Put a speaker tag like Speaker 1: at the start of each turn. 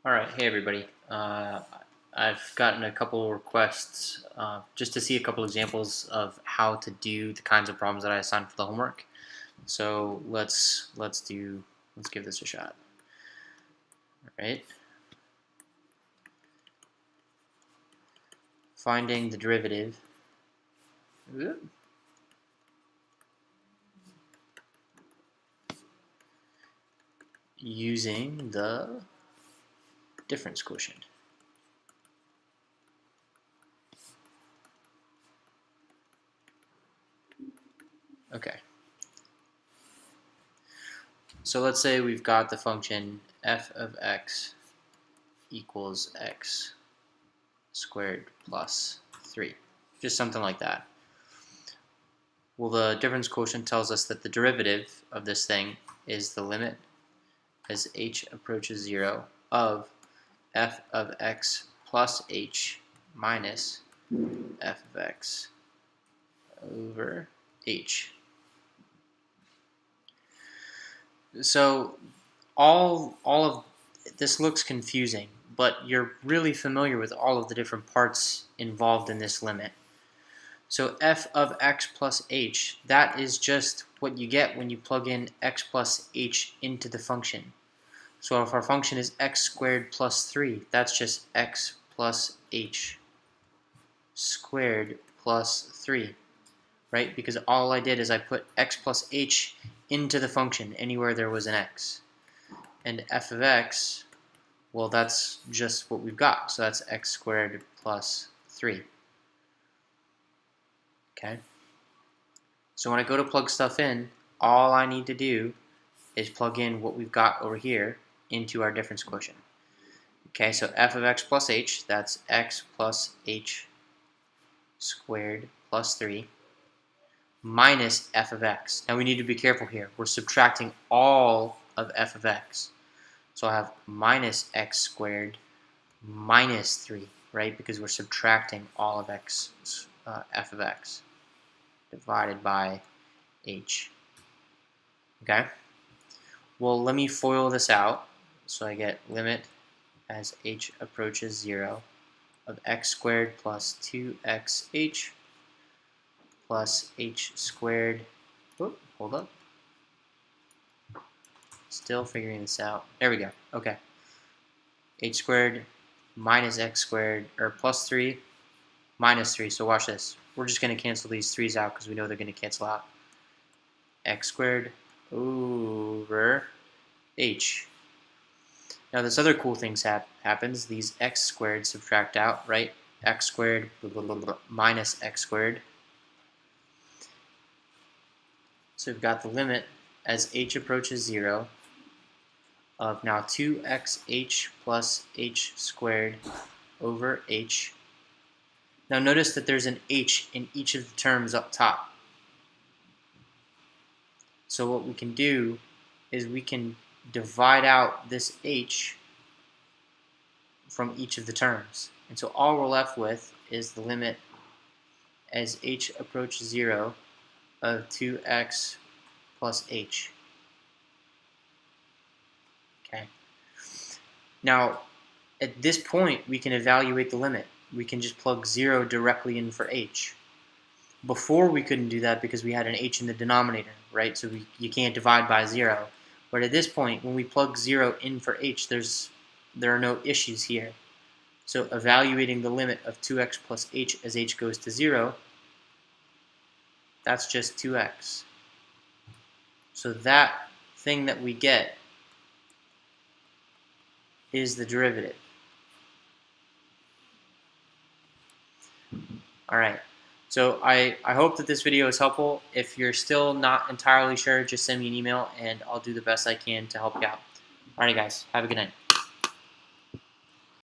Speaker 1: Alright, hey everybody. I've gotten a couple requests just to see a couple examples of how to do the kinds of problems that I assigned for the homework. So let's give this a shot. Alright. Finding the derivative using the difference quotient. Okay. So let's say we've got the function f of x equals x squared plus 3. Just something like that. Well, the difference quotient tells us that the derivative of this thing is the limit as h approaches 0 of f of x plus h minus f of x over h. So all of this looks confusing, but you're really familiar with all of the different parts involved in this limit. So f of x plus h, that is just what you get when you plug in x plus h into the function. So if our function is x squared plus 3, that's just x plus h squared plus 3, right? Because all I did is I put x plus h into the function anywhere there was an x. And f of x, well, that's just what we've got. So that's x squared plus 3. Okay? So when I go to plug stuff in, all I need to do is plug in what we've got over here into our difference quotient. Okay, so f of x plus h, that's x plus h squared plus 3 minus f of x. Now we need to be careful here. We're subtracting all of f of x. So I have minus x squared minus 3, right? Because we're subtracting all of x, f of x divided by h. Okay? Well, let me FOIL this out. So I get limit as h approaches 0 of x squared plus 2xh plus h squared. Oh, hold up. Still figuring this out. There we go. Okay. H squared minus x squared, or plus 3 minus 3. So watch this. We're just going to cancel these 3's out because we know they're going to cancel out. X squared over h. Now this other cool thing happens. These x squared subtract out, right? X squared minus x squared. So we've got the limit as h approaches 0 of now 2xh plus h squared over h. Now notice that there's an h in each of the terms up top. So what we can do is we can divide out this h from each of the terms. And so all we're left with is the limit as h approaches 0 of 2x plus h. Okay. Now, at this point, we can evaluate the limit. We can just plug 0 directly in for h. Before, we couldn't do that because we had an h in the denominator, right? So you can't divide by 0. But at this point, when we plug 0 in for h, there are no issues here. So evaluating the limit of 2x plus h as h goes to 0, that's just 2x. So that thing that we get is the derivative. Alright, so I hope that this video is helpful. If you're still not entirely sure, just send me an email and I'll do the best I can to help you out. Alright guys, have a good night.